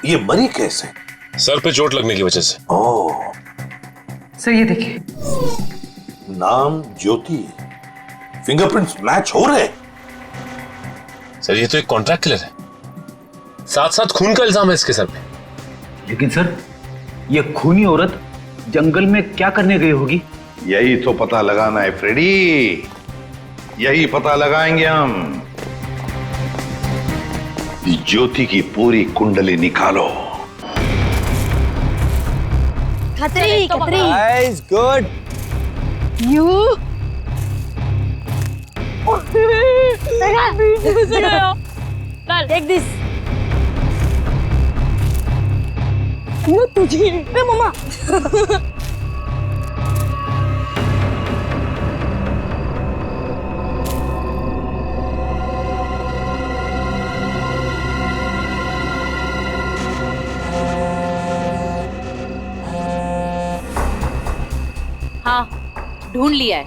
ये मरी कैसे? सर पे चोट लगने की वजह से। ओह, सर ये देखिए, नाम ज्योति, फिंगरप्रिंट्स मैच हो रहे। सर ये तो एक कॉन्ट्रैक्ट किलर है, साथ साथ खून का इल्जाम है इसके सर पे। लेकिन सर, ये खूनी औरत जंगल में क्या करने गई होगी? यही तो पता लगाना है फ्रेडी, यही पता लगाएंगे हम। ज्योति की पूरी कुंडली निकालो। खतरी खतरी। Nice, good. You take this. मैं तुझे मम्मा। हाँ, ढूंढ लिया है,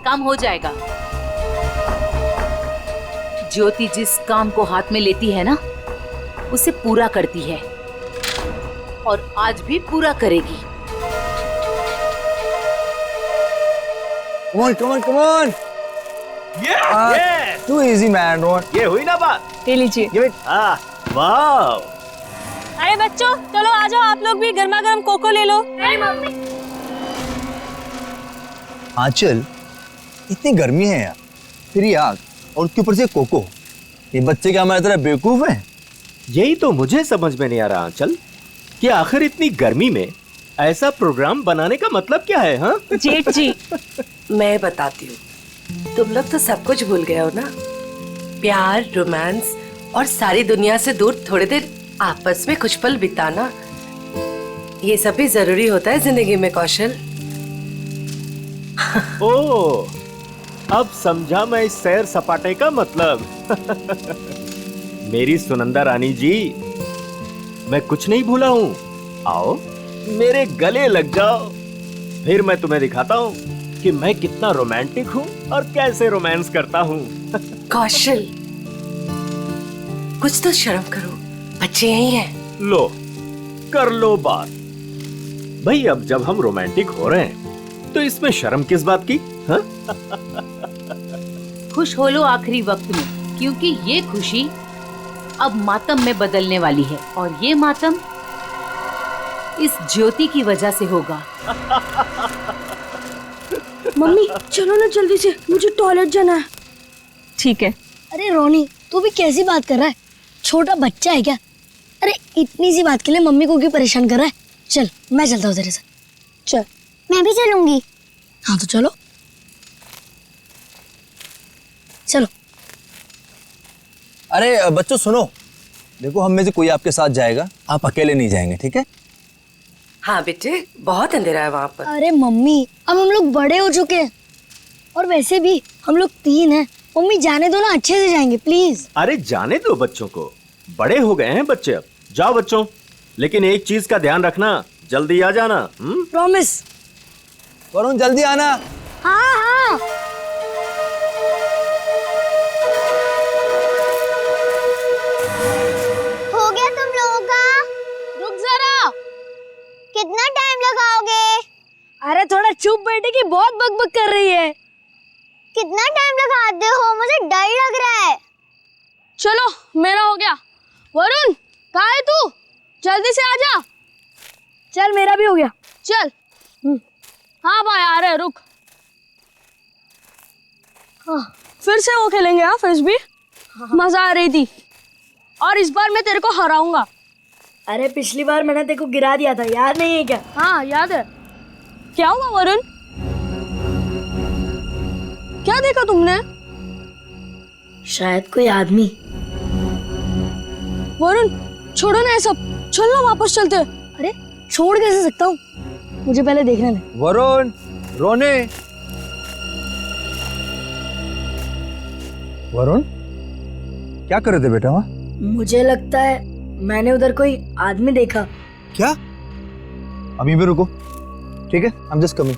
काम हो जाएगा। ज्योति जिस काम को हाथ में लेती है ना, उसे पूरा करती है और आज भी पूरा करेगी। Come on, come on, come on. Yeah. Too easy, man. Don't. ये हुई ना बात? ले लीजिए। Give it. वाह। अरे बच्चों, चलो आ जाओ, आप लोग भी गर्मा गर्म कोको ले लो। अरे मम्मी। आंचल, इतनी गर्मी है यार, फिर ये आग और उसके ऊपर से कोको। ये बच्चे क्या हमारी तरह बेवकूफ हैं? यही तो मुझे समझ में नहीं आ रहा आंचल, कि आखिर इतनी गर्मी में ऐसा प्रोग्राम बनाने का मतलब क्या है? हाँ जेठ जी, मैं बताती हूँ। तुम लोग तो सब कुछ भूल गए हो ना, प्यार, रोमांस और सारी दुनिया से दूर थोड़ी देर आपस में कुछ पल बिताना, ये सब भी जरूरी होता है जिंदगी में कौशल। ओह, अब समझा मैं इस सैर सपाटे का मतलब। मेरी सुनंदा रानी जी, मैं कुछ नहीं भूला हूँ। आओ मेरे गले लग जाओ, फिर मैं तुम्हें दिखाता हूँ कि मैं कितना रोमांटिक हूँ और कैसे रोमांस करता हूँ। कौशल, कुछ तो शर्म करो, बच्चे यही हैं। लो, कर लो बात। भाई अब जब हम रोमांटिक हो रहे हैं तो इसमें शर्म किस बात की? हाँ? खुश हो लो आखिरी वक्त में, क्योंकि ये खुशी अब मातम में बदलने वाली है और ये मातम इस ज्योति की वजह से होगा। मम्मी चलो ना जल्दी से, मुझे टॉयलेट जाना है। ठीक है। अरे रोनी, तू भी कैसी बात कर रहा है? छोटा बच्चा है क्या? अरे इतनी सी बात के लिए मम्मी को क्यों परेशान कर रहा है? चल मैं चलता हूँ तेरे साथ। चल। मैं भी चलूंगी। हाँ तो चलो चलो। अरे बच्चों सुनो, देखो हम में से कोई आपके साथ जाएगा, आप अकेले नहीं जाएंगे, ठीक है? हाँ बेटे, बहुत अंधेरा है वहाँ पर। अरे मम्मी, अब हम लोग बड़े हो चुके हैं और वैसे भी हम लोग 3 हैं। मम्मी जाने दो ना, अच्छे से जाएंगे प्लीज। अरे जाने दो बच्चों को, बड़े हो गए हैं बच्चे अब। जाओ बच्चों, लेकिन एक चीज का ध्यान रखना, जल्दी आ जाना। प्रॉमिस। वरुण जल्दी आना। हाँ हाँ। हो गया तुम लोगों का? रुक जरा, कितना टाइम लगाओगे? अरे थोड़ा चुप बैठे की बहुत बकबक कर रही है। कितना टाइम लगाते हो? मुझे डर लग रहा है। चलो मेरा हो गया। वरुण कहाँ है तू? जल्दी से आजा। चल मेरा भी हो गया, चल। हाँ भाई आ रहे, रुक। हाँ फिर से वो खेलेंगे। हाँ फिर भी मजा आ रही थी और इस बार मैं तेरे को हराऊंगा। अरे पिछली बार मैंने तेरे को गिरा दिया था, याद नहीं है क्या? हाँ याद है। क्या हुआ वरुण? क्या देखा तुमने? शायद कोई आदमी। वरुण छोड़ो ना ये सब, चल ना वापस चलते। अरे छोड़ कैसे सकता हूँ, मुझे पहले देखने दे। वरुण, रोने। वरुण क्या कर रहे थे बेटा वहाँ? मुझे लगता है मैंने उधर कोई आदमी देखा। क्या? अभी भी रुको, ठीक है? I'm just coming.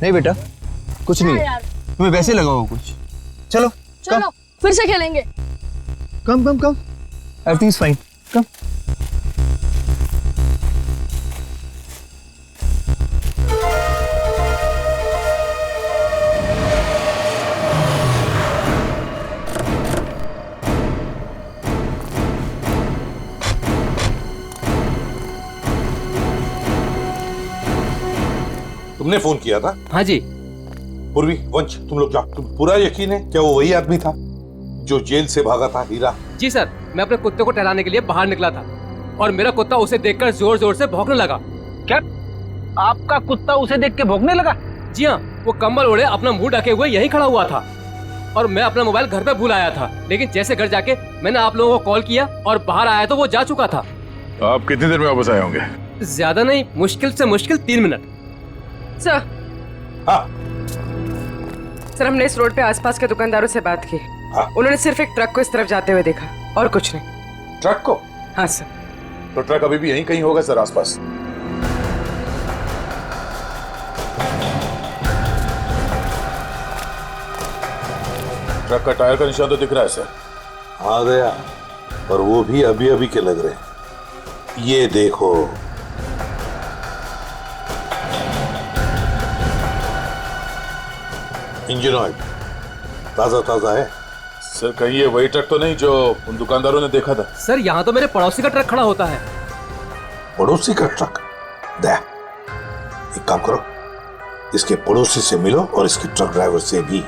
नहीं बेटा, कुछ नहीं है। यार तुम्हें वैसे लगा होगा कुछ। चलो चलो फिर से खेलेंगे। कम कम कम, एवरीथिंग इज फाइन, कम। तुमने फोन किया था? हाँ जी। पूर्वी, वंश, तुम लोग जाओ। तुम पूरा यकीन है क्या वो वही आदमी था जो जेल से भागा था, हीरा? जी सर, मैं अपने कुत्ते को टहलाने के लिए बाहर निकला था और मेरा कुत्ता उसे देखकर जोर जोर से भौंकने लगा। क्या आपका कुत्ता उसे देख के भौंकने लगा? जी हाँ, वो कंबल ओढ़े अपना मुंह ढके हुए यहीं खड़ा हुआ था और मैं अपना मोबाइल घर पे भूल आया था। लेकिन जैसे घर जाके मैंने आप लोगों को कॉल किया और बाहर आया तो वो जा चुका था। आप कितनी देर में वापस आए होंगे? ज्यादा नहीं, मुश्किल से मुश्किल 3 मिनट। सर, हाँ सर हमने इस रोड पे आसपास के दुकानदारों से बात की। हाँ? उन्होंने सिर्फ एक ट्रक को इस तरफ जाते हुए देखा और कुछ नहीं। ट्रक को? हाँ सर। तो ट्रक अभी भी यहीं कहीं होगा सर, आसपास। ट्रक का टायर का निशान तो दिख रहा है सर। आ गया, पर वो भी अभी अभी के लग रहे हैं। ये देखो, इंजन ऑयल ताजा ताजा है। सर कहीं ये वही ट्रक तो नहीं जो उन दुकानदारों ने देखा था? सर यहाँ तो मेरे पड़ोसी का ट्रक खड़ा होता है। पड़ोसी का ट्रक? दे, एक काम करो, इसके पड़ोसी से मिलो और इसके ट्रक ड्राइवर से भी।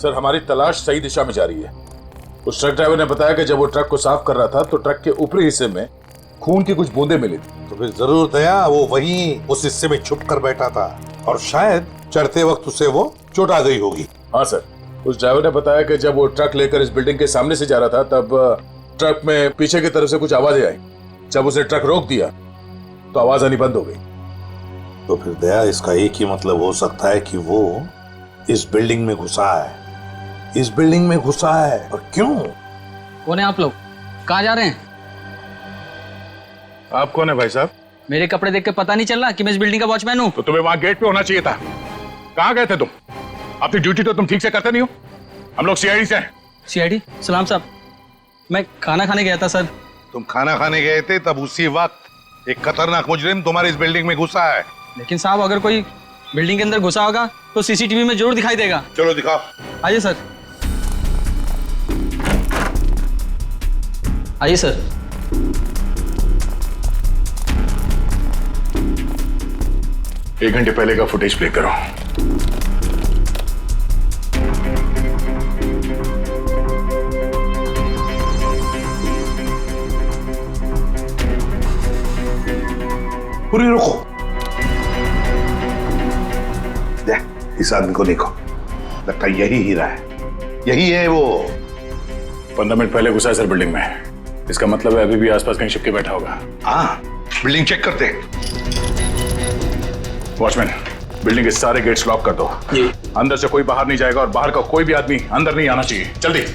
सर हमारी तलाश सही दिशा में जा रही है। उस ट्रक ड्राइवर ने बताया कि जब वो ट्रक को साफ कर रहा था तो ट्रक के ऊपरी हिस्से में खून की कुछ बूंदें मिली थी। तो फिर जरूर दया वो वहीं उस हिस्से में छुप कर बैठा था और शायद चढ़ते वक्त उसे वो चोट आ गई होगी। हाँ सर, उस ड्राइवर ने बताया कि जब वो ट्रक लेकर इस बिल्डिंग के सामने से जा रहा था तब ट्रक में पीछे की तरफ से कुछ आवाजें आई। जब उसे ट्रक रोक दिया तो आवाज आनी बंद हो गई। तो फिर दया इसका एक ही मतलब हो सकता है कि वो इस बिल्डिंग में घुसा है। इस बिल्डिंग में घुसा है। और क्यों? कौन है आप लोग? कहाँ जा रहे हैं? आप कौन है भाई साहब? मेरे कपड़े देख के पता नहीं चल रहा कि मैं इस बिल्डिंग का वॉचमैन हूँ? तो तुम्हें वहां गेट पे होना चाहिए था। कहाँ गए थे तुम? अपनी ड्यूटी तो तुम ठीक से करते नहीं हो। हम लोग सीआईडी से हैं। सीआईडी? सलाम साहब, मैं खाना खाने गया था सर। तुम खाना खाने गए थे तब उसी वक्त एक खतरनाक मुजरिम तुम्हारे इस बिल्डिंग में घुसा है। लेकिन साहब अगर कोई बिल्डिंग के अंदर घुसा होगा तो सीसीटीवी में जरूर दिखाई देगा। चलो दिखाओ। आइए सर, आइए सर। एक घंटे पहले का फुटेज प्ले करो। पूरी रुको। इस आदमी को देखो, लगता है यही हीरा है। यही है वो। 15 मिनट पहले घुसा है सर बिल्डिंग में। इसका मतलब है अभी भी आसपास कहीं छिपके बैठा होगा। हाँ, बिल्डिंग चेक करते हैं। वॉचमैन, बिल्डिंग के सारे गेट्स लॉक कर दो। अंदर से कोई बाहर नहीं जाएगा और बाहर का कोई भी आदमी अंदर नहीं आना चाहिए। जल्दी।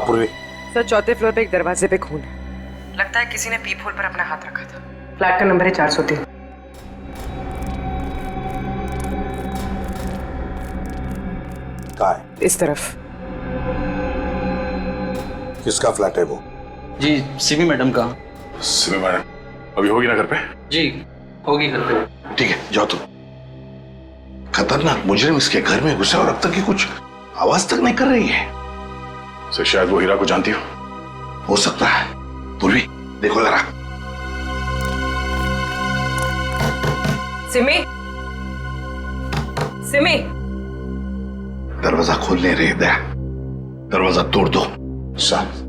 पूर्वी, सर चौथे फ्लोर पे एक दरवाजे पे खून है। लगता है किसी ने पीप होल पर अपना हाथ रखा था। फ्लैट का नंबर है 403। कहाँ है? इस तरफ। किसका फ्लैट है वो? जी, सीमी मैडम का। सीमी मैडम अभी होगी ना घर पे? जी होगी घर पे। ठीक है, जाओ तुम। खतरनाक मुजरिम इसके घर में घुसा और अब तक की कुछ आवाज तक नहीं कर रही है। सर शायद वो हीरा को जानती हो सकता है। पूर्वी देखो जरा। सिमी, सिमी, दरवाजा खोलने रे दया, दरवाजा तोड़ दो। सर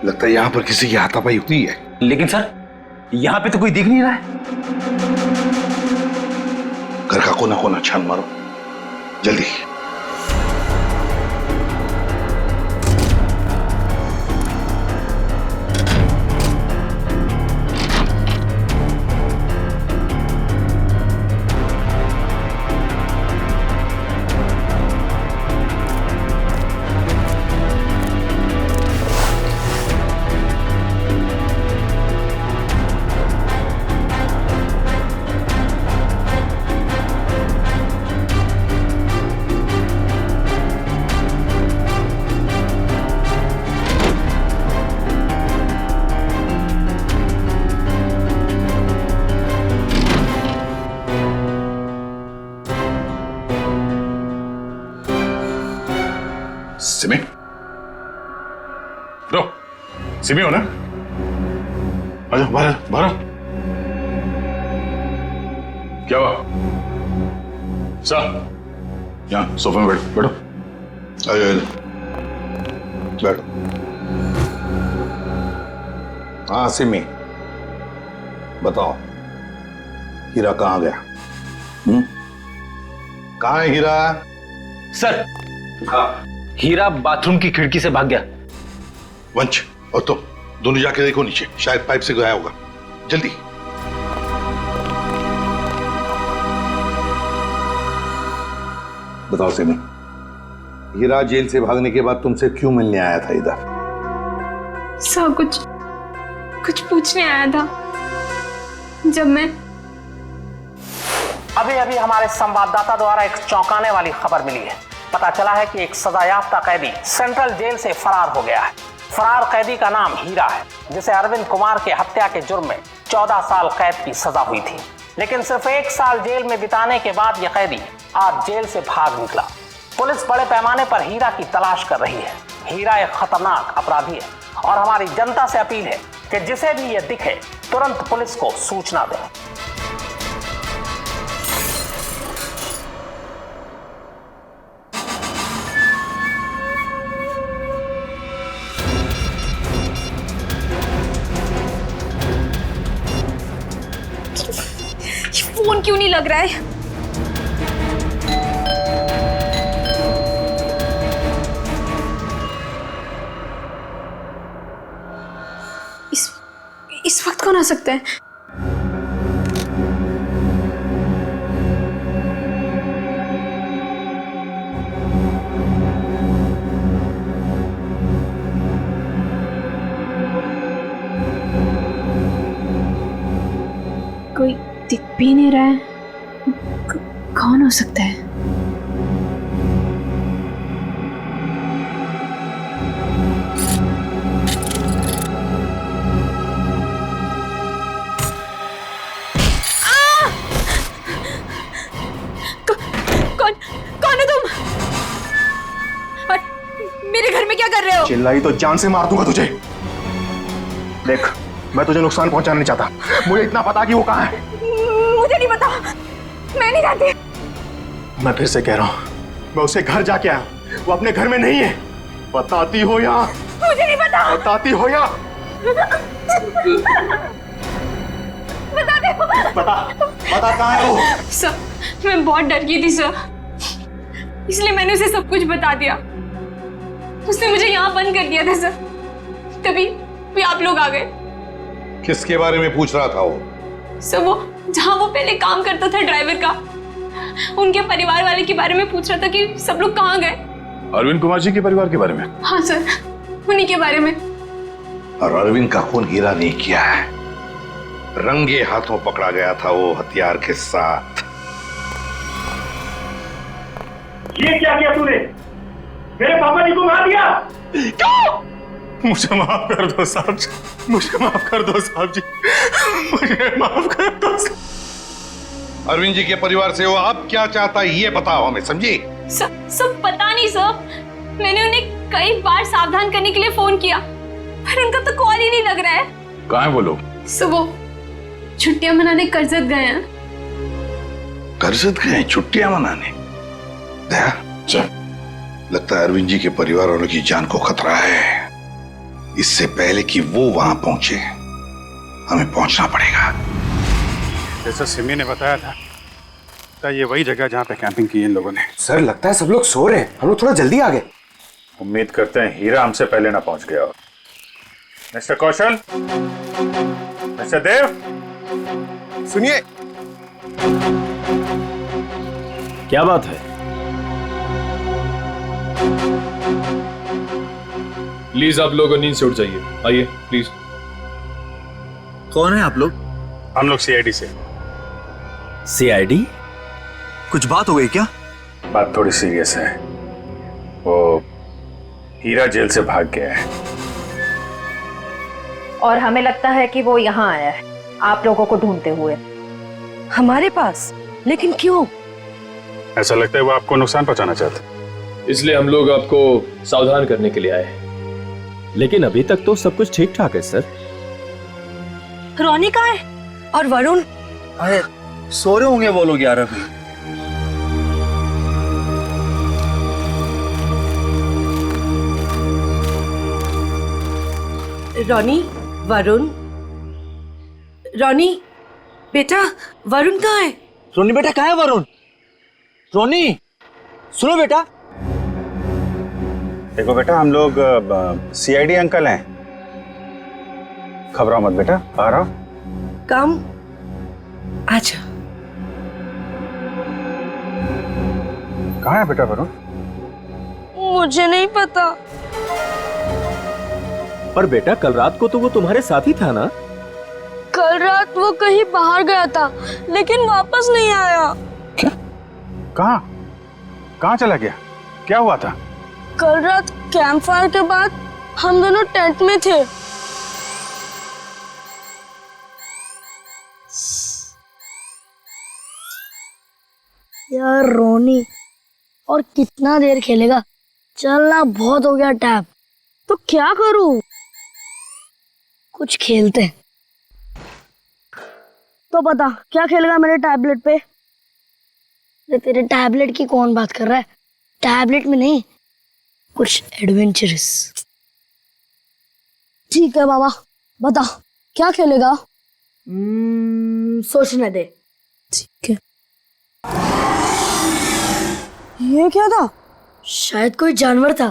लगता है यहां पर किसी की हाथापाई हुई है। लेकिन सर यहाँ पे तो कोई दिख नहीं रहा है। घर का कोना कोना छान मारो जल्दी। सिमी, रो, सिमी हो ना? आजा बाहर, बाहर। क्या हुआ? सर, यहाँ सोफे में बैठो, बैठो। आजा, बैठो। हाँ सिमी, बताओ हीरा कहाँ गया? कहाँ है हीरा? सर हीरा बाथरूम की खिड़की से भाग गया। वंश और तुम दोनों जाके देखो नीचे, शायद पाइप से गया होगा। जल्दी। बताओ सिमी, हीरा जेल से भागने के बाद तुमसे क्यों मिलने आया था इधर? सर कुछ पूछने आया था। जब मैं अभी हमारे संवाददाता द्वारा एक चौंकाने वाली खबर मिली है। पता चला है कि एक सजायाफ्ता कैदी सेंट्रल जेल से फरार हो गया है। फरार कैदी का नाम हीरा है, जिसे अरविंद कुमार के हत्या के जुर्म में 14 साल कैद की सजा हुई थी। लेकिन सिर्फ 1 साल जेल में बिताने के बाद यह कैदी आज जेल से भाग निकला। पुलिस बड़े पैमाने पर हीरा की तलाश कर रही है। हीरा एक खतरनाक अपराधी है और हमारी जनता से अपील है कि जिसे भी यह दिखे तुरंत पुलिस को सूचना दें। फोन क्यों नहीं लग रहा है? इस वक्त कौन आ सकता है? कोई दिख भी नहीं रहा है। कौन हो सकता है? कौन है तुम? और मेरे घर में क्या कर रहे हो? चिल्लाई तो जान से मार दूंगा तुझे। देख, मैं तुझे नुकसान पहुंचाना नहीं चाहता। मुझे इतना पता कि वो कहाँ है। मुझे नहीं पता, मैं नहीं जानती। मैं फिर से कह रहा हूँ, मैं उसे घर जाके आया, वो अपने घर में नहीं है। बताती हो या? मुझे नहीं पता। बताती हो या? बता दे। बता कहाँ है वो? सर, मैं बहुत डर गई थी सर, इसलिए मैंने उसे सब कुछ बता दिया। उसने मुझे यहाँ बंद कर दिया था सर, तभी आप लोग आ गए। किसके बारे में पूछ रहा था वो? सर, वो जहाँ वो पहले काम करता था ड्राइवर का, उनके परिवार वाले के बारे में पूछ रहा था कि सब लोग कहाँ गए। अरविंद कुमार जी के परिवार के बारे में? हाँ सर, उन्हीं के बारे में। और अरविंद का खून हीरा नहीं किया है, रंगे हाथों पकड़ा गया था वो हथियार के साथ। ये क्या किया तूने? मेरे पापा जी को मार दिया। क्यों? मुझे माफ कर दो साहब जी, मुझे माफ कर दो साहब जी, मुझे माफ कर दो। अरविंद जी के परिवार से वो अब क्या चाहता है ये बताओ हमें, समझी? सब पता नहीं सर, मैंने उन्हें कई बार सावधान करने के लिए फोन किया पर उनका तो कॉल ही नहीं लग रहा है। कहाँ है वो लोग? सुबह छुट्टियां मनाने करजत गए हैं। करजत गए छुट्टियां मनाने? दया, चल, लगता है अरविंद जी के परिवार वालों की जान को खतरा है। इससे पहले कि वो वहां पहुंचे हमें पहुंचना पड़ेगा। जैसा सिमी ने बताया था ये वही जगह जहाँ पे कैंपिंग की इन लोगों ने। सर लगता है सब लोग सो रहे हैं, हम लोग थोड़ा जल्दी आ गए। उम्मीद करते हैं हीरा हमसे पहले ना पहुंच गया हो। मिस्टर कौशल, मिस्टर देव, सुनिए। क्या बात है? प्लीज आप लोग नींद से उठ जाइए, आइए प्लीज। कौन है आप लोग? हम लोग सीआईडी से। सीआईडी? कुछ बात हो गई क्या? बात थोड़ी सीरियस है। वो हीरा जेल से भाग गया है और हमें लगता है कि वो यहाँ आया है आप लोगों को ढूंढते हुए। हमारे पास? लेकिन क्यों? ऐसा लगता है वो आपको नुकसान पहुंचाना चाहता है, इसलिए हम लोग आपको सावधान करने के लिए आए हैं। लेकिन अभी तक तो सब कुछ ठीक ठाक है सर। रोनी कहाँ है? और वरुण? अरे सो रहे होंगे वो लोग यार अभी। रोनी, वरुण, रोनी बेटा, वरुण कहाँ है? रोनी बेटा कहाँ है वरुण? रोनी सुनो बेटा। देखो बेटा, हम लोग सीआईडी अंकल हैं, घबराओ मत बेटा, आ रहा हूं। कम अच्छा। कहाँ है बेटा वरुण? मुझे नहीं पता। पर बेटा कल रात को तो वो तुम्हारे साथ ही था ना? कल रात वो कहीं बाहर गया था लेकिन वापस नहीं आया। क्या? कहाँ चला गया? क्या हुआ था? कल रात कैंप फायर के बाद हम दोनों टेंट में थे। यार रोनी, और कितना देर खेलेगा? चलना बहुत हो गया टैब। तो क्या करूं? कुछ खेलते हैं। तो बता क्या खेलेगा मेरे टैबलेट पे? तेरे टैबलेट की कौन बात कर रहा है? टैबलेट में नहीं, कुछ एडवेंचरस। ठीक है बाबा, बता क्या खेलेगा? सोचने दे। ठीक है। ये क्या था? शायद कोई जानवर था।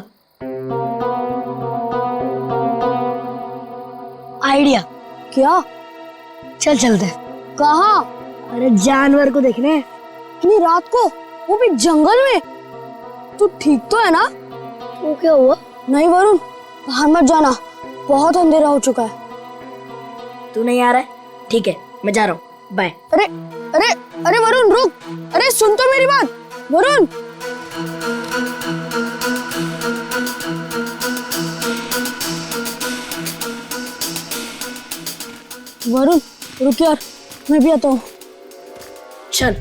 आइडिया। क्या? चल चलते। कहाँ? अरे जानवर को देखने। इतनी रात को, वो भी जंगल में। तू ठीक तो है ना? वो क्या हुआ? नहीं वरुण, बाहर मत जाना, बहुत अंधेरा हो चुका है। तू नहीं आ रहा है? ठीक है, मैं जा रहा हूँ, बाय। अरे अरे अरे वरुण रुक, अरे सुन तो मेरी बात। वरुण वरुण रुक यार, मैं भी आता हूँ। चल।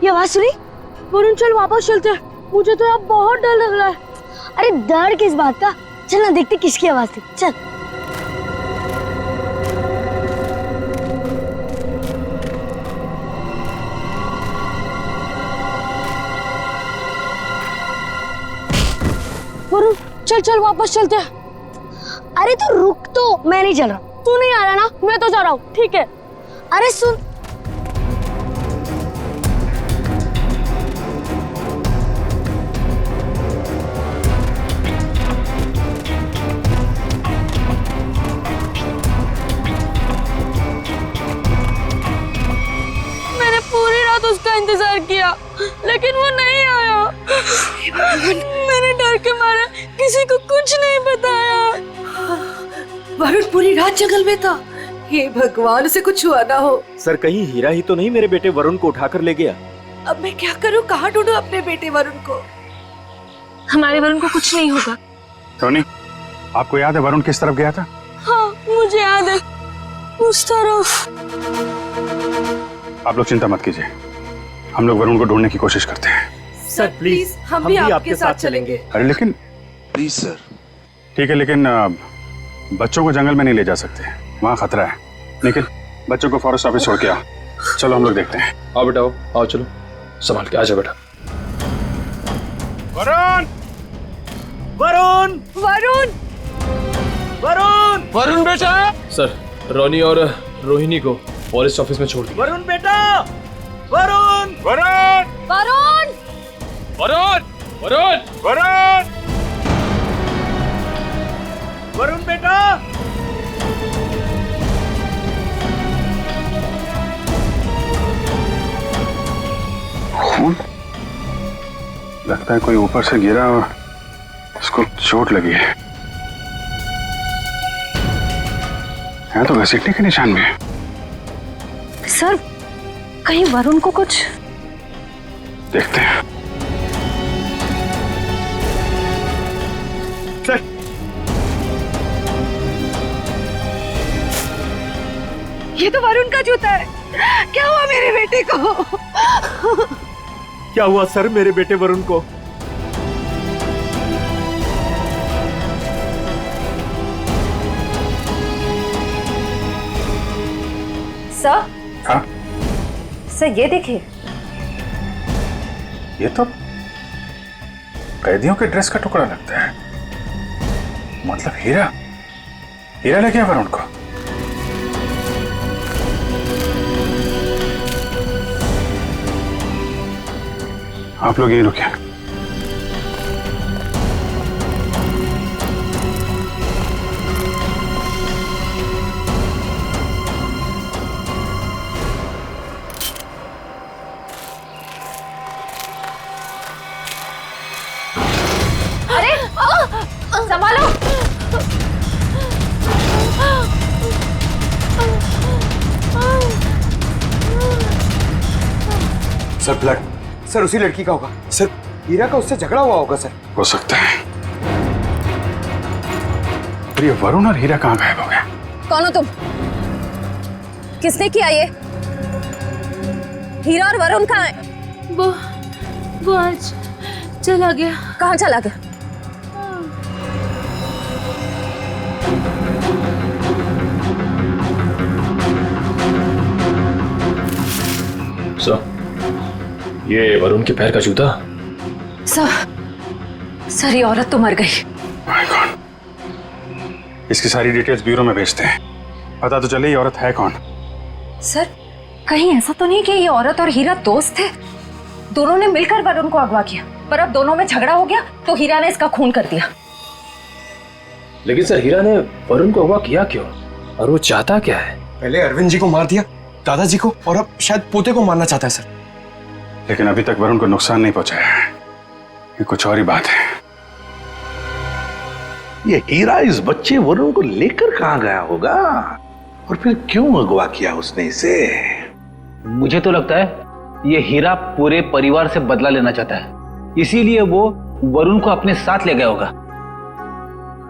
ये आवाज सुनी? वरुण चल वापस चलते हैं, मुझे तो अब बहुत डर लग रहा है। अरे डर किस बात का? चल ना देखते किसकी आवाज थी। चल। वरुण चल चल वापस चलते हैं। अरे तो रुक तो, मैं नहीं चल रहा। तू नहीं आ रहा ना? मैं तो जा रहा हूँ। ठीक है। अरे सुन, किया लेकिन वो नहीं आया। मैंने डर के मारे किसी को कुछ नहीं बताया। वरुण पूरी रात जंगल में था। हे भगवान, उसे कुछ हुआ ना हो। सर कहीं हीरा ही तो नहीं मेरे बेटे वरुण को उठाकर ले गया? अब मैं क्या करूं, कहाँ ढूंढूं अपने बेटे वरुण को? हमारे वरुण को कुछ नहीं होगा। टोनी, आपको याद है वरुण किस तरफ गया था? हाँ मुझे याद है, उस तरफ। आप लोग चिंता मत कीजिए, हम लोग वरुण को ढूंढने की कोशिश करते हैं। सर प्लीज, हम भी आपके साथ चलेंगे। अरे लेकिन प्लीज सर। ठीक है, लेकिन बच्चों को जंगल में नहीं ले जा सकते, वहाँ खतरा है। निखिल, बच्चों को फॉरेस्ट ऑफिस छोड़ के आओ। चलो हम लोग देखते हैं। आओ बेटा, आओ चलो, संभाल के आजा बेटा। वरुण! वरुण! वरुण! वरुण! वरुण बेटा! सर, रोनी और रोहिणी को फॉरेस्ट ऑफिस में छोड़ दिया। वरुण बेटा! वरुण! वरुण! वरुण! वरुण! वरुण! वरुण! वरुण बेटा! खून? लगता है कोई ऊपर से गिरा और उसको चोट लगी है। यहाँ तो घसीटने के निशान भी है। सर कहीं वरुण को कुछ? देखते हैं। सर, ये तो वरुण का जूता है। क्या हुआ मेरे बेटे को? क्या हुआ सर मेरे बेटे वरुण को? सर? हाँ? सर ये देखिए। ये तो कैदियों के ड्रेस का टुकड़ा लगता है। मतलब हीरा ले गया वरुण को। आप लोग यहीं रुकिए। अरे संभालो। सर ब्लड, सर उसी लड़की का होगा। सर हीरा का उससे झगड़ा हुआ होगा। सर हो सकता है। पर ये वरुण और हीरा कहाँ गायब हो गए? कौन हो तुम? किसने किया ये? हीरा और वरुण कहाँ है? वो आज चला गया। कहाँ चला गया? सर, ये वरुण के पैर का जूता। सर ये औरत तो मर गई। My God. इसकी सारी डिटेल्स ब्यूरो में भेजते हैं, पता तो चले ये औरत है कौन। सर कहीं ऐसा तो नहीं कि ये औरत और हीरा दोस्त थे? दोनों ने मिलकर वरुण को अगवा किया, पर अब दोनों में झगड़ा हो गया तो हीरा ने इसका खून कर दिया। लेकिन सर हीरा ने वरुण को अगवा किया क्यों, और वो चाहता क्या है? पहले अरविंद जी को मार दिया, दादाजी को, और अब शायद पोते को मारना चाहता है। सर लेकिन अभी तक वरुण को नुकसान नहीं पहुंचाया है। ये कुछ और ही बात है। ये हीरा इस बच्चे वरुण को लेकर कहाँ गया होगा, और फिर क्यों अगवा किया उसने इसे? मुझे तो लगता है ये हीरा पूरे परिवार से बदला लेना चाहता है, इसीलिए वो वरुण को अपने साथ ले गया होगा।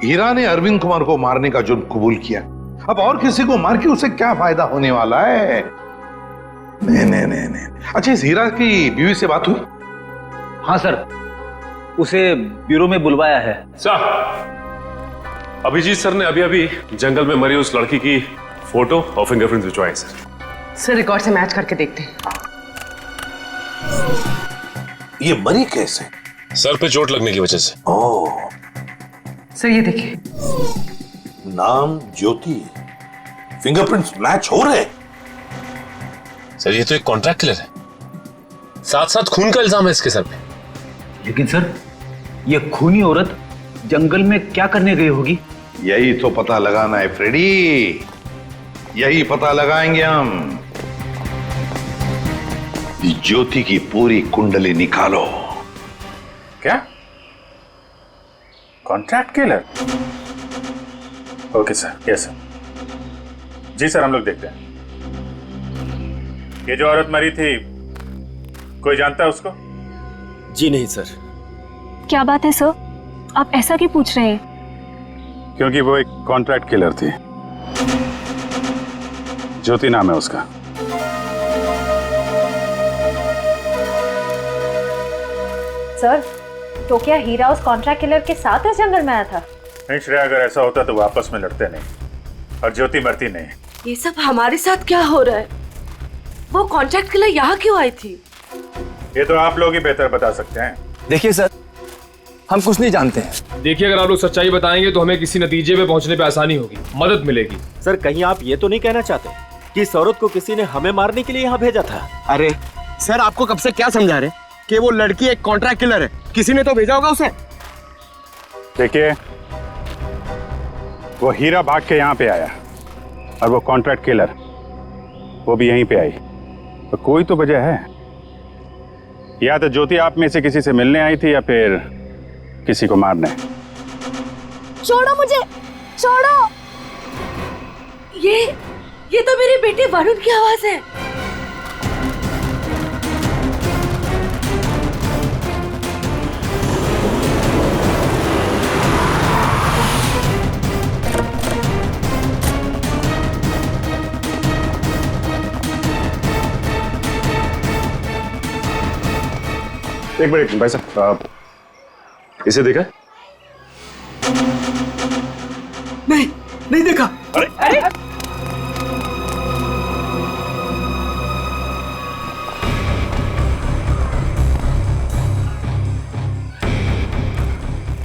हीरा ने अरविंद कुमार को मारने का जुर्म कबूल किया, अब और किसी को मार के उसे क्या फायदा होने वाला है? नहीं। अच्छा, इस हीरा की बीवी से बात हुई? हाँ सर, उसे ब्यूरो में बुलवाया है। सर, अभिजीत सर ने अभी जंगल में मरी उस लड़की की फोटो और फिंगरप्रिंट्स भिजवाए सर। रिकॉर्ड से मैच करके देखते हैं। ये मरी कैसे? सर पे चोट लगने की वजह से। ओह, सर ये देखिए, नाम ज्योति, फिंगरप्रिंट्स मैच हो रहे। सर ये तो एक कॉन्ट्रैक्ट किलर है, साथ साथ खून का इल्जाम है इसके सर पे। लेकिन सर ये खूनी औरत जंगल में क्या करने गई होगी? यही तो पता लगाना है फ्रेडी, यही पता लगाएंगे हम। ज्योति की पूरी कुंडली निकालो। क्या? Contract killer? Okay sir, yes sir. जी सर, हम लोग देखते हैं। ये जो औरत मरी थी, कोई जानता है उसको? जी नहीं सर। क्या बात है सर, आप ऐसा क्यों पूछ रहे हैं? क्योंकि वो एक कॉन्ट्रैक्ट किलर थी। ज्योति नाम है उसका। सर, तो क्या हीरा उस कॉन्ट्रैक्ट किलर के साथ इस जंगल में आया था? नहीं श्रेया, अगर ऐसा होता तो वापस में लड़ते नहीं, और ज्योति मरती नहीं। ये सब हमारे साथ क्या हो रहा है? वो कॉन्ट्रैक्ट किलर यहाँ क्यों आई थी? ये तो आप लोग ही बेहतर बता सकते हैं। देखिए सर, हम कुछ नहीं जानते हैं। देखिए, अगर आप लोग सच्चाई बताएंगे तो हमें किसी नतीजे पे पहुंचने पे आसानी होगी, मदद मिलेगी। सर, कहीं आप ये तो नहीं कहना चाहते कि इस औरत को किसी ने हमें मारने के लिए यहाँ भेजा था? अरे सर, आपको कब से क्या समझा रहे कि वो लड़की एक कॉन्ट्रैक्ट किलर है? किसी ने तो भेजा होगा उसे। देखिए, वो हीरा भाग के यहाँ पे आया और वो कॉन्ट्रैक्ट किलर वो भी यहीं पे आई, तो कोई तो वजह है। या तो ज्योति आप में से किसी से मिलने आई थी, या फिर किसी को मारने। छोड़ो मुझे, छोड़ो। ये तो मेरे बेटे वरुण की आवाज है। एक मिनट भाई साहब, इसे देखा? नहीं देखा। अरे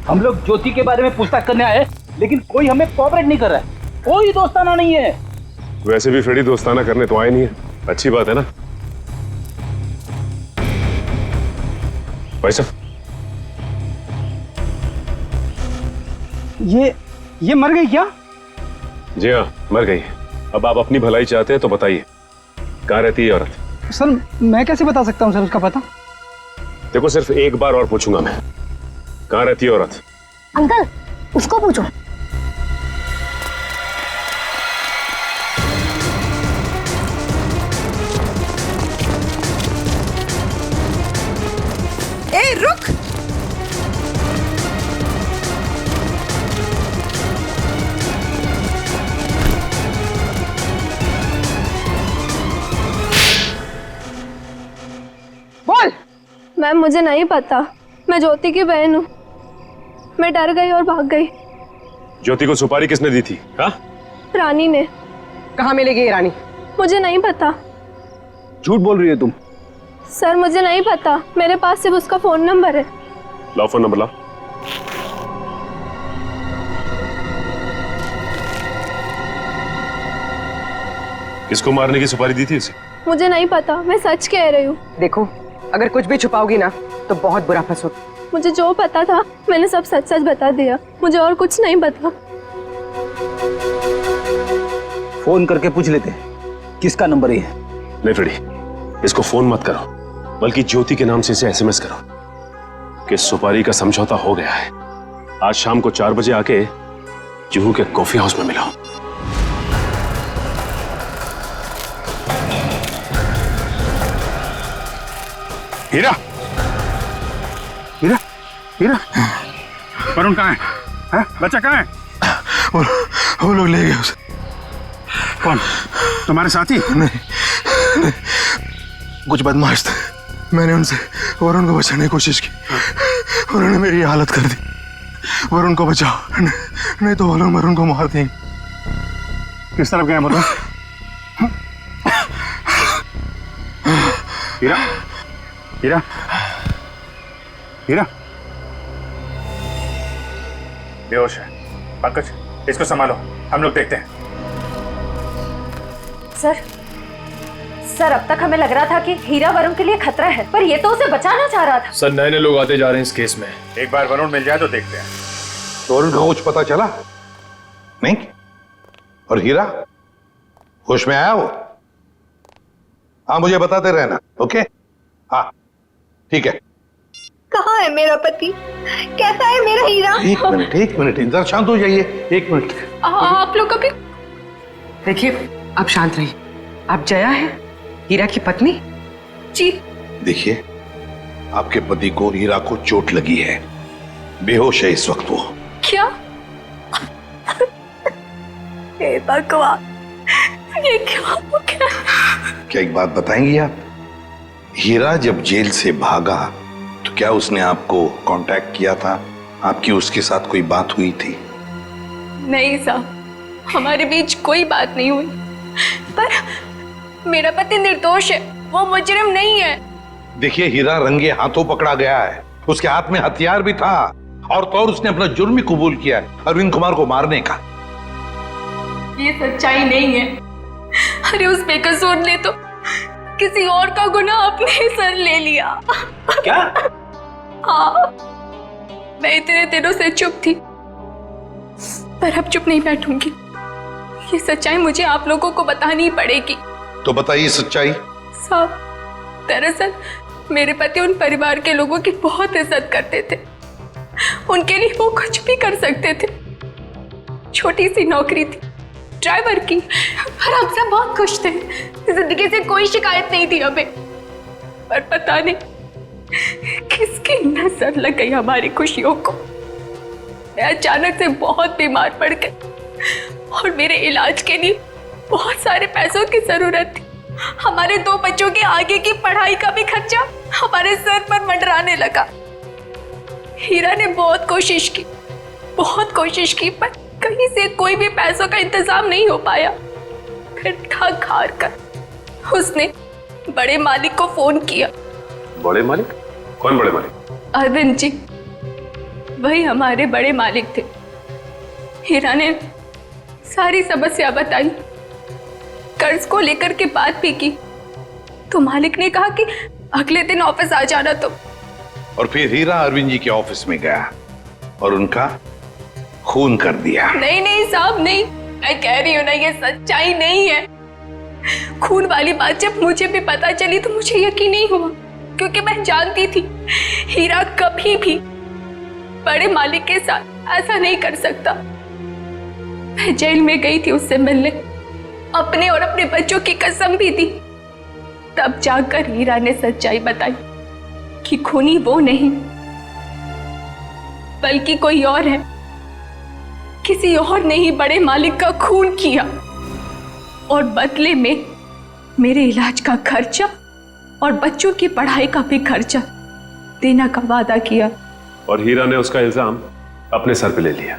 हम लोग ज्योति के बारे में पूछताछ करने आए, लेकिन कोई हमें कोऑपरेट नहीं कर रहा है। कोई दोस्ताना नहीं है। वैसे भी फ्रेडी दोस्ताना करने तो आए नहीं है, अच्छी बात है ना भाई साहब? ये मर गई क्या? जी हाँ, मर गई। अब आप अपनी भलाई चाहते हैं तो बताइए, कहाँ रहती है औरत? सर, मैं कैसे बता सकता हूँ सर उसका पता? देखो, सिर्फ एक बार और पूछूंगा मैं, कहाँ रहती है औरत? अंकल, उसको पूछो। ए, रुक। बोल। मैम, मुझे नहीं पता, मैं ज्योति की बहन हूँ। मैं डर गई और भाग गई। ज्योति को सुपारी किसने दी थी? हाँ? रानी ने। कहाँ मिलेगी ये रानी? मुझे नहीं पता। झूठ बोल रही हो तुम। सर, मुझे नहीं पता, मेरे पास सिर्फ उसका फोन नंबर है। लाओ फोन नंबर, लाओ। किसको मारने की सुपारी दी थी उसे? मुझे नहीं पता, मैं सच कह रही हूँ। देखो, अगर कुछ भी छुपाओगी ना तो बहुत बुरा फंसोगी। मुझे जो पता था मैंने सब सच सच बता दिया, मुझे और कुछ नहीं पता। फोन करके पूछ लेते किसका नंबर है। नहीं फ्रेडी, इसको फोन मत करो, बल्कि ज्योति के नाम से इसे एसएमएस करो कि सुपारी का समझौता हो गया है। आज शाम को 4 बजे आके जुहू के कॉफी हाउस में मिलाओ। हीरा, हीरा, हीरा, वरुण कहाँ है? हैं? बच्चा कहाँ है? वो लोग ले गए उसे। कौन? तुम्हारे साथी? नहीं, कुछ बदमाश थे। मैंने उनसे वरुण को बचाने की कोशिश की, उन्होंने मेरी हालत कर दी। वरुण को बचाओ, नहीं तो वो लोग वरुण को मार देंगे। किस तरफ गए बताओ? हीरा, हीरा, हीरा, बेहोश है। पंकज, इसको संभालो, हम लोग देखते हैं। सर, अब तक हमें लग रहा था कि हीरा वरुण के लिए खतरा है, पर ये तो उसे बचाना चाह रहा था। सर, नए नए लोग आते जा रहे हैं इस केस में। एक बार वरुण मिल जाए तो देखते हैं। तो वरुण को कुछ पता चला नहीं? और हीरा होश में आया वो? हाँ, मुझे बताते रहना। ओके, हाँ ठीक है। कहाँ है मेरा पति? कैसा है मेरा हीरा? एक मिनट इंतजार, शांत हो जाइए, एक मिनट। आप लोग अभी देखिए, आप शांत रहिए। आप जया है, हीरा की पत्नी? जी। देखिए, आपके पति को हीरा को चोट लगी है, बेहोश है इस वक्त वो। क्या? हे भगवान, ये क्या हो गया? क्या एक बात बताएंगी आप? हीरा जब जेल से भागा तो क्या उसने आपको कांटेक्ट किया था? आपकी उसके साथ कोई बात हुई थी? नहीं साहब, हमारे बीच कोई बात नहीं हुई। पर मेरा पति निर्दोष है, वो मुजरिम नहीं है। देखिए, हीरा रंगे हाथों पकड़ा गया है, उसके हाथ में हथियार भी था, और तो और उसने अपना जुर्म भी कबूल किया है, अरविंद कुमार को मारने का। ये सच्चाई नहीं है। अरे उस बेकसूर ने तो किसी और का गुनाह अपने सर ले लिया। क्या? हाँ, मैं इतने दिनों से चुप थी, पर अब चुप नहीं बैठूंगी। ये सच्चाई मुझे आप लोगों को बतानी पड़ेगी। तो बताइए सच्चाई। साहब, दरअसल मेरे पति उन परिवार के लोगों की बहुत इज्जत करते थे। उनके लिए वो कुछ भी कर सकते थे। छोटी सी नौकरी थी, ड्राइवर की, और हम सब बहुत खुश थे। जिंदगी से कोई शिकायत नहीं थी हमें। पर पता नहीं किसकी नजर लग गई हमारी खुशियों को। मैं अचानक से बहुत बीमार पड़ गई और मेरे इलाज के लिए बहुत सारे पैसों की जरूरत थी। हमारे 2 बच्चों के आगे की पढ़ाई का भी खर्चा हमारे सर पर मंडराने लगा। हीरा ने बहुत कोशिश की, पर कहीं से कोई भी पैसों का इंतजाम नहीं हो पाया। फिर थक हार कर उसने बड़े मालिक को फोन किया। बड़े मालिक? कौन बड़े मालिक? अरविंद जी, वही हमारे बड़े मालिक थे। हीरा ने सारी समस्या बताई, कर्ज को लेकर के बात भी की, तो मालिक ने कहा कि अगले दिन ऑफिस आ जाना। तो और फिर हीरा अरविंद जी के ऑफिस में गया और उनका खून कर दिया। नहीं साहब, नहीं, मैं कह रही हूँ ना, ये सच्चाई नहीं है। खून वाली बात जब मुझे भी पता चली तो मुझे यकीन नहीं हुआ, क्योंकि मैं जानती थी हीरा कभी भी बड़े मालिक के साथ ऐसा नहीं कर सकता। मैं जेल में गई थी उससे मिलने, अपने और अपने बच्चों की कसम भी दी। तब जाकर हीरा ने सच्चाई बताई कि खूनी वो नहीं बल्कि कोई और है। किसी और ने ही बड़े मालिक का खून किया और बदले में मेरे इलाज का खर्चा और बच्चों की पढ़ाई का भी खर्चा देने का वादा किया। और हीरा ने उसका इल्जाम अपने सर पे ले लिया।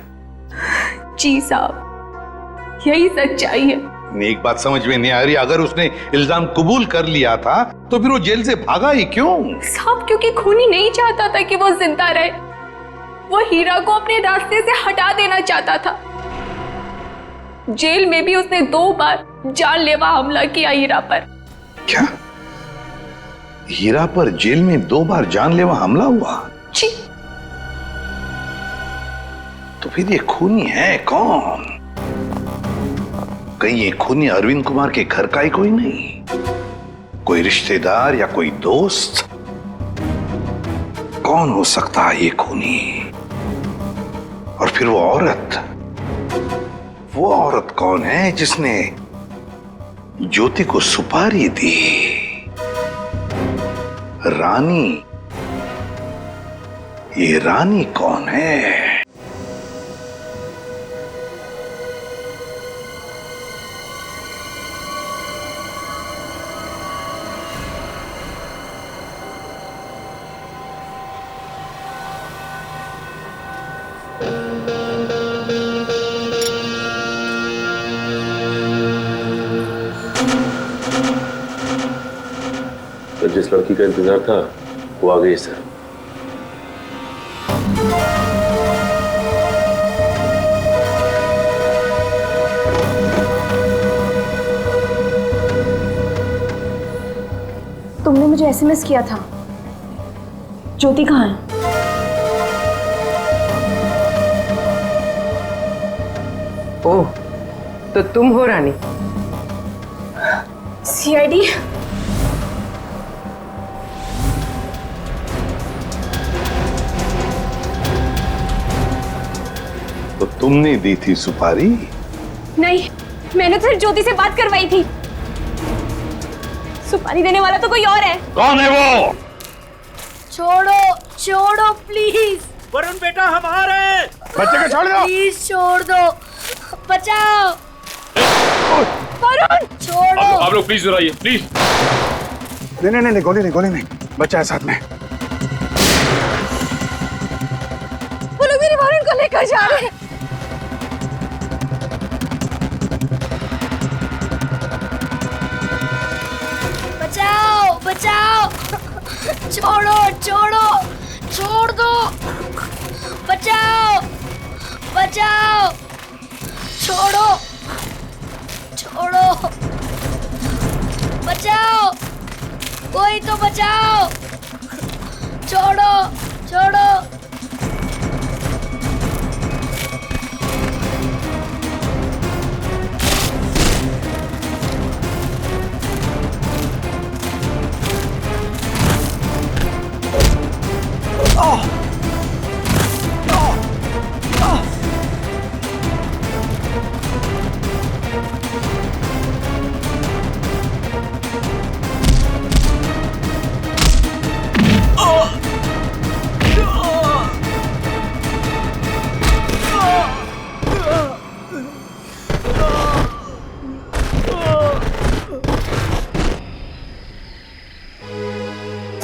जी साहब, यही सच्चाई है। एक बात समझ में नहीं आ रही, अगर उसने इल्जाम कबूल कर लिया था तो फिर वो जेल से भागा ही क्यों? साहब, क्योंकि खूनी नहीं चाहता था कि वो जिंदा रहे। वो हीरा को अपने रास्ते से हटा देना चाहता था। जेल में भी उसने 2 बार जानलेवा हमला किया हीरा पर। क्या? हीरा पर जेल में 2 बार जानलेवा हमला हुआ? जी। तो फिर ये खूनी है कौन? कहीं ये खूनी अरविंद कुमार के घर का ही कोई नहीं? कोई रिश्तेदार या कोई दोस्त? कौन हो सकता है ये खूनी? और फिर वो औरत कौन है जिसने ज्योति को सुपारी दी? रानी। ये रानी कौन है? तो जिस लड़की का इंतजार था वो आ गई सर। तुमने मुझे एसएमएस किया था। ज्योति कहाँ है? ओह, तो तुम हो रानी? सीआईडी? तो तुमने दी थी सुपारी? नहीं, मैंने तो सिर्फ ज्योति से बात करवाई थी। सुपारी देने वाला तो कोई और है। कौन है वो? छोड़ो छोड़ो प्लीज। वरुण बेटा हमारे बच्चे को छोड़ दो। प्लीज छोड़ दो, बचाओ। वरुण छोड़ो। आप लोग प्लीज जरा आइए, प्लीज। नहीं, गोली नहीं, बच्चा है साथ में। वो लोग मेरे वरुण को लेकर जा रहे हैं। बचाओ बचाओ, छोड़ो छोड़ो, छोड़ दो, बचाओ बचाओ, छोड़ो छोड़ो, बचाओ, कोई तो बचाओ, छोड़ो छोड़ो।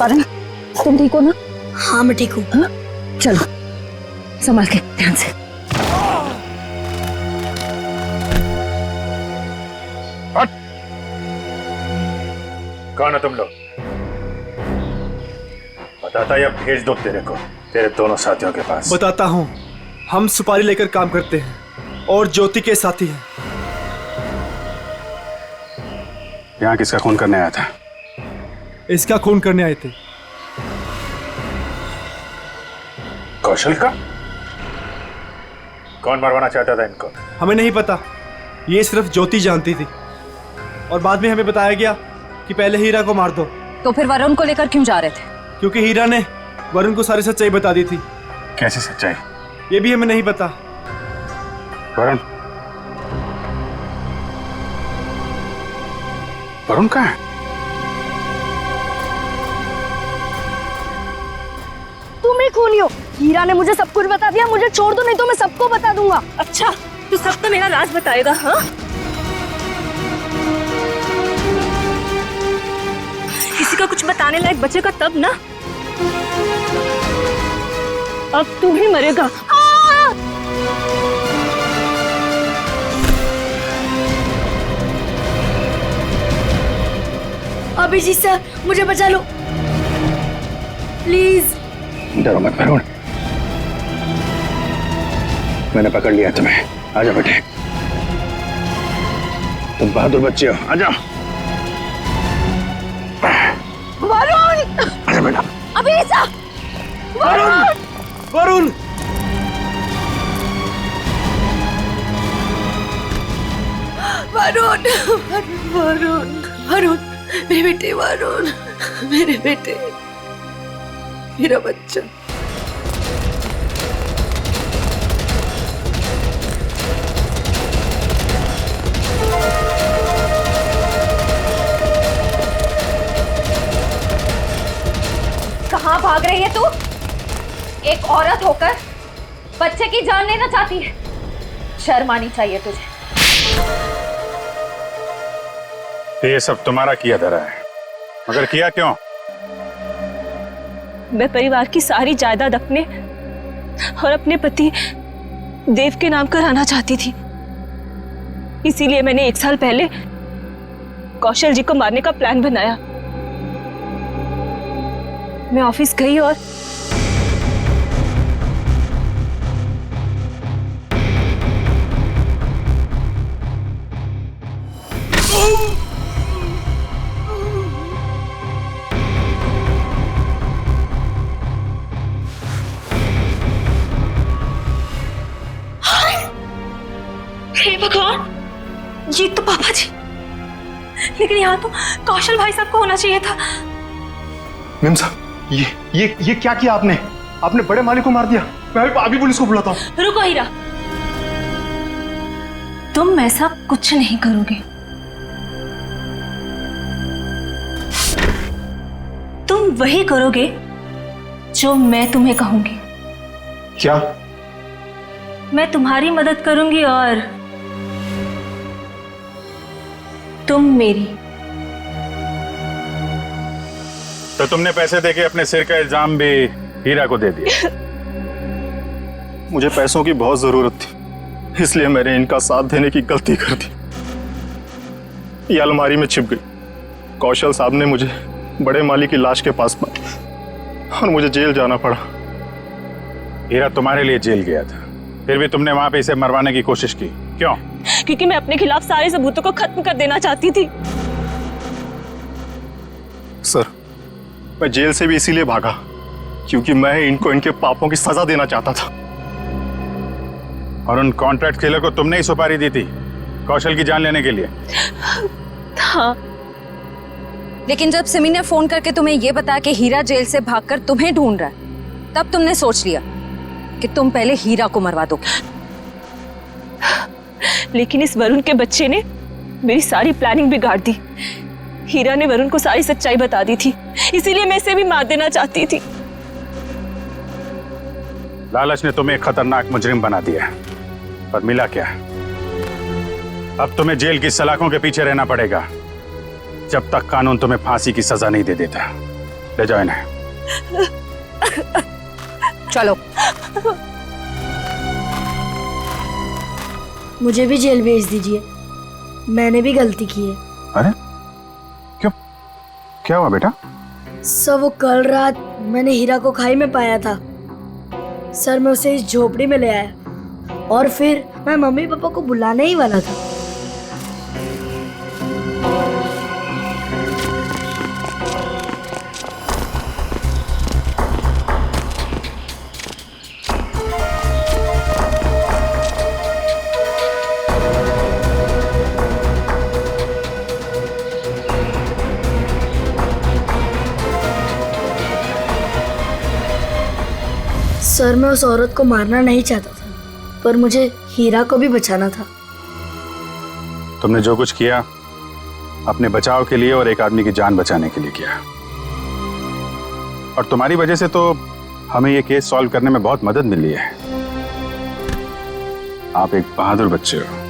वरुण, तुम ठीक हो ना? हाँ मैं ठीक हूँ। हाँ? चलो संभाल के, ध्यान से। कौन है तुम लोग? बताता या भेज दो तेरे को तेरे दोनों साथियों के पास? बताता हूँ, हम सुपारी लेकर काम करते हैं और ज्योति के साथी हैं। यहाँ किसका खून करने आया था? इसका खून करने आए थे। कौशल का? कौन मरवाना चाहता था इनको? हमें नहीं पता, ये सिर्फ ज्योति जानती थी और बाद में हमें बताया गया कि पहले हीरा को मार दो। तो फिर वरुण को लेकर क्यों जा रहे थे? क्योंकि हीरा ने वरुण को सारी सच्चाई बता दी थी। कैसी सच्चाई? ये भी हमें नहीं पता। वरुण? वरुण कहाँ है? तुम ही खूनी हो। हीरा ने मुझे सब कुछ बता दिया, मुझे छोड़ दो नहीं तो मैं सबको बता दूंगा। अच्छा, तू सबको मेरा राज बताएगा? हाँ, किसी का कुछ बताने लायक बचेगा तब ना। अब तू भी मरेगा। अभिजीत सर, मुझे बचा लो प्लीज। डरो मत वरुण, मैंने पकड़ लिया तुम्हें। आजा बेटे, तुम बहादुर बच्चे हो, आजा। वरुण! आजा बेटा। अभिजीत! वरुण! वरुण! वरुण! वरुण! वरुण! मेरे बेटे वरुण, मेरे बेटे, मेरा बच्चा। कहाँ भाग रही है तू? एक औरत होकर बच्चे की जान लेना चाहती है। शर्म आनी चाहिए तुझे। तो ये सब तुम्हारा किया धरा है, मगर किया क्यों? मैं परिवार की सारी जायदाद अपने और अपने पति देव के नाम कराना चाहती थी। इसीलिए मैंने 1 साल पहले कौशल जी को मारने का प्लान बनाया। मैं ऑफिस गई और हे भगवान, जीत तो पापा जी, लेकिन यहाँ तो कौशल भाई साहब को होना चाहिए था। मेम साहब, ये क्या किया आपने? आपने बड़े मालिक को मार दिया। मैं अभी पुलिस को बुलाता हूँ। रुको हीरा, तुम ऐसा कुछ नहीं करोगे। तुम वही करोगे जो मैं तुम्हें कहूंगी। क्या? मैं तुम्हारी मदद करूंगी और तुम मेरी। तो तुमने पैसे देके अपने सिर का इल्जाम भी हीरा को दे दिया। मुझे पैसों की बहुत जरूरत थी, इसलिए मैंने इनका साथ देने की गलती कर दी। ये अलमारी में छिप गई। कौशल साहब ने मुझे बड़े माली की लाश के पास पाया और मुझे जेल जाना पड़ा। हीरा तुम्हारे लिए जेल गया था, फिर भी तुमने वहां पे इसे मरवाने की कोशिश की, क्यों? क्योंकि मैं अपने खिलाफ सारे सबूतों को खत्म कर देना चाहती थी। सर, मैं जेल से भी इसीलिए भागा क्योंकि मैं इनको इनके पापों की सजा देना चाहता था। और उन कॉन्ट्रैक्ट किलर को तुमने ही सुपारी दी थी कौशल की जान लेने के लिए? हाँ। लेकिन जब सिमी ने फोन करके तुम्हें यह बताया कि हीरा जेल से भागकर तुम्हें ढूंढ रहा है, तब तुमने सोच लिया कि तुम पहले हीरा को मरवा दो। लेकिन इस वरुण के बच्चे ने मेरी सारी प्लानिंग बिगाड़ दी। हीरा ने वरुण को सारी सच्चाई बता दी थी, इसीलिए मैं इसे भी मार देना चाहती थी। लालच ने तुम्हें एक खतरनाक मुजरिम बना दिया, पर मिला क्या? अब तुम्हें जेल की सलाखों के पीछे रहना पड़ेगा जब तक कानून तुम्हें फांसी की सजा नहीं दे देता। ले जाओ इन्हें। चलो। मुझे भी जेल भेज दीजिए, मैंने भी गलती की है। अरे क्यों, क्या हुआ बेटा? सर, वो कल रात मैंने हीरा को खाई में पाया था। सर, मैं उसे इस झोपड़ी में ले आया और फिर मैं मम्मी पापा को बुलाने ही वाला था। सर, मैं उस औरत को मारना नहीं चाहता था, पर मुझे हीरा को भी बचाना था। तुमने जो कुछ किया अपने बचाव के लिए और एक आदमी की जान बचाने के लिए किया, और तुम्हारी वजह से तो हमें ये केस सॉल्व करने में बहुत मदद मिली है। आप एक बहादुर बच्चे हो।